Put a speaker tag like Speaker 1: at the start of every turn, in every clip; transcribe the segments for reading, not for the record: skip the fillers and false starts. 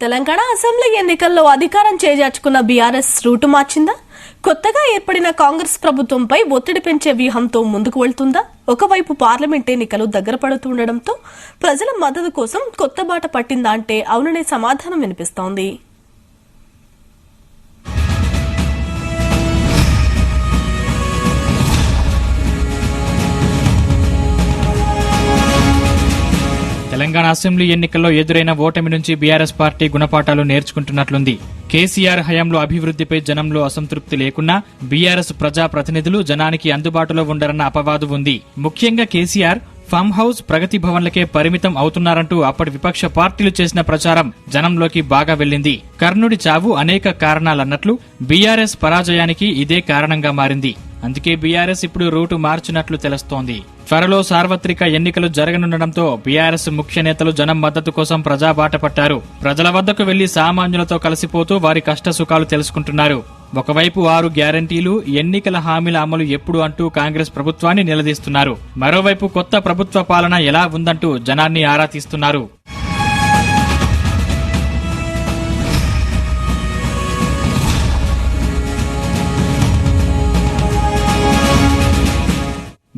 Speaker 1: Telangana assembly ఎన్నికల్లో అధికారం చేజార్చుకున్న BRS route మార్చిందా? కొత్తగా ఏర్పడిన కాంగ్రెస్ ప్రభుత్వంపై ఒత్తిడి పెంచే వ్యూహంతో ముందుకు వెళ్తుందా? ఒకవైపు పార్లమెంట్ ఎన్నికలు దగ్గర పడుతుండటంతో ప్రజల మద్దతు కోసం కొత్త బాట పట్టిందా అంటే అవుననే సమాధానం వినిపిస్తోంది.
Speaker 2: తెలంగాణ అసెంబ్లీ ఎన్నికల్లో ఎదురైన ఓటమి నుంచి బీఆర్ఎస్ పార్టీ గుణపాఠాలు నేర్చుకుంటున్నట్లుంది. కేసీఆర్ హయాంలో అభివృద్ధిపై జనంలో అసంతృప్తి లేకున్నా బీఆర్ఎస్ ప్రజాప్రతినిధులు జనానికి అందుబాటులో ఉండరన్న అపవాదు ఉంది. ముఖ్యంగా కేసీఆర్ ఫామ్ హౌస్, ప్రగతి భవన్లకే పరిమితం అవుతున్నారంటూ అప్పటి విపక్ష పార్టీలు చేసిన ప్రచారం జనంలోకి బాగా వెళ్లింది. కర్ణుడి చావు అనేక కారణాలన్నట్లు బీఆర్ఎస్ పరాజయానికి ఇదే కారణంగా మారింది. అందుకే బీఆర్ఎస్ ఇప్పుడు రూటు మార్చినట్లు తెలుస్తోంది. త్వరలో సార్వత్రిక ఎన్నికలు జరగనుండటంతో బీఆర్ఎస్ ముఖ్య నేతలు జనం మద్దతు కోసం ప్రజాబాట పట్టారు. ప్రజల వద్దకు వెళ్లి సామాన్యులతో కలిసిపోతూ వారి కష్టసుఖాలు తెలుసుకుంటున్నారు. ఒకవైపు 6 గ్యారంటీలు, ఎన్నికల హామీల అమలు ఎప్పుడు అంటూ కాంగ్రెస్ ప్రభుత్వాన్ని నిలదీస్తున్నారు. మరోవైపు కొత్త ప్రభుత్వ పాలన ఎలా ఉందంటూ జనాన్ని ఆరా తీస్తున్నారు.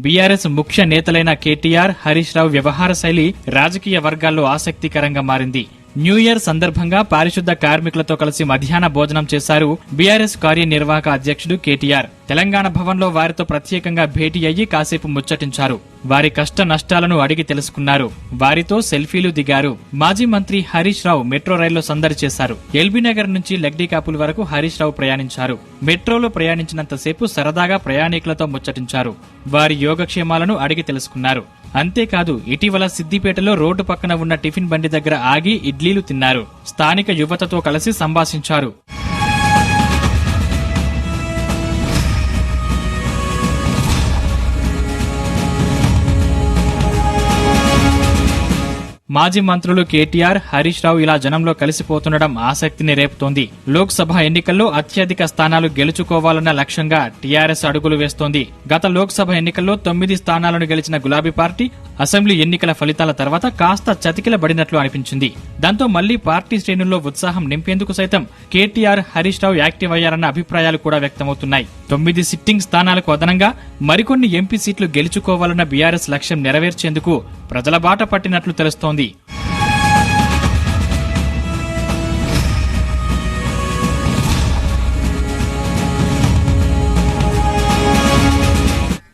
Speaker 2: బీఆర్ఎస్ ముఖ్య నేతలైన కేటీఆర్, హరీష్ రావు వ్యవహార శైలి రాజకీయ వర్గాల్లో ఆసక్తికరంగా మారింది. న్యూ ఇయర్ సందర్భంగా పారిశుద్ధ కార్మికులతో కలిసి మధ్యాహ్న భోజనం చేశారు బీఆర్ఎస్ కార్యనిర్వాహక అధ్యక్షుడు కేటీఆర్. తెలంగాణ భవన్లో వారితో ప్రత్యేకంగా భేటీ అయ్యి కాసేపు ముచ్చటించారు. వారి కష్ట నష్టాలను అడిగి తెలుసుకున్నారు. వారితో సెల్ఫీలు దిగారు. మాజీ మంత్రి హరీష్ రావు మెట్రో రైల్లో సందడి చేశారు. ఎల్బీనగర్ నుంచి లగ్డీకాపుల్ వరకు హరీష్ రావు ప్రయాణించారు. మెట్రోలో ప్రయాణించినంతసేపు సరదాగా ప్రయాణికులతో ముచ్చటించారు. వారి యోగక్షేమాలను అడిగి తెలుసుకున్నారు. అంతేకాదు, ఇటీవల సిద్దిపేటలో రోడ్డు పక్కన ఉన్న టిఫిన్ బండి దగ్గర ఆగి ఇడ్లీలు తిన్నారు. స్థానిక యువతతో కలిసి సంభాషించారు. మాజీ మంత్రులు కేటీఆర్, హరీష్ రావు ఇలా జనంలో కలిసిపోతుండడం ఆసక్తిని రేపుతోంది. లోక్సభ ఎన్నికల్లో అత్యధిక స్థానాలు గెలుచుకోవాలన్న లక్ష్యంగా టీఆర్ఎస్ అడుగులు వేస్తోంది. గత లోక్సభ ఎన్నికల్లో 9 స్థానాలను గెలిచిన గులాబీ పార్టీ అసెంబ్లీ ఎన్నికల ఫలితాల తర్వాత కాస్త చతికిలబడినట్లు అనిపించింది. దాంతో మళ్లీ పార్టీ శ్రేణుల్లో ఉత్సాహం నింపేందుకు సైతం కేటీఆర్, హరీష్ రావు యాక్టివ్ అయ్యారన్న అభిప్రాయాలు కూడా వ్యక్తమవుతున్నాయి. 9 సిట్టింగ్ స్థానాలకు అదనంగా మరికొన్ని ఎంపీ సీట్లు గెలుచుకోవాలన్న బీఆర్ఎస్ లక్ష్యం నెరవేర్చేందుకు ప్రజల బాట పట్టినట్లు తెలుస్తోంది.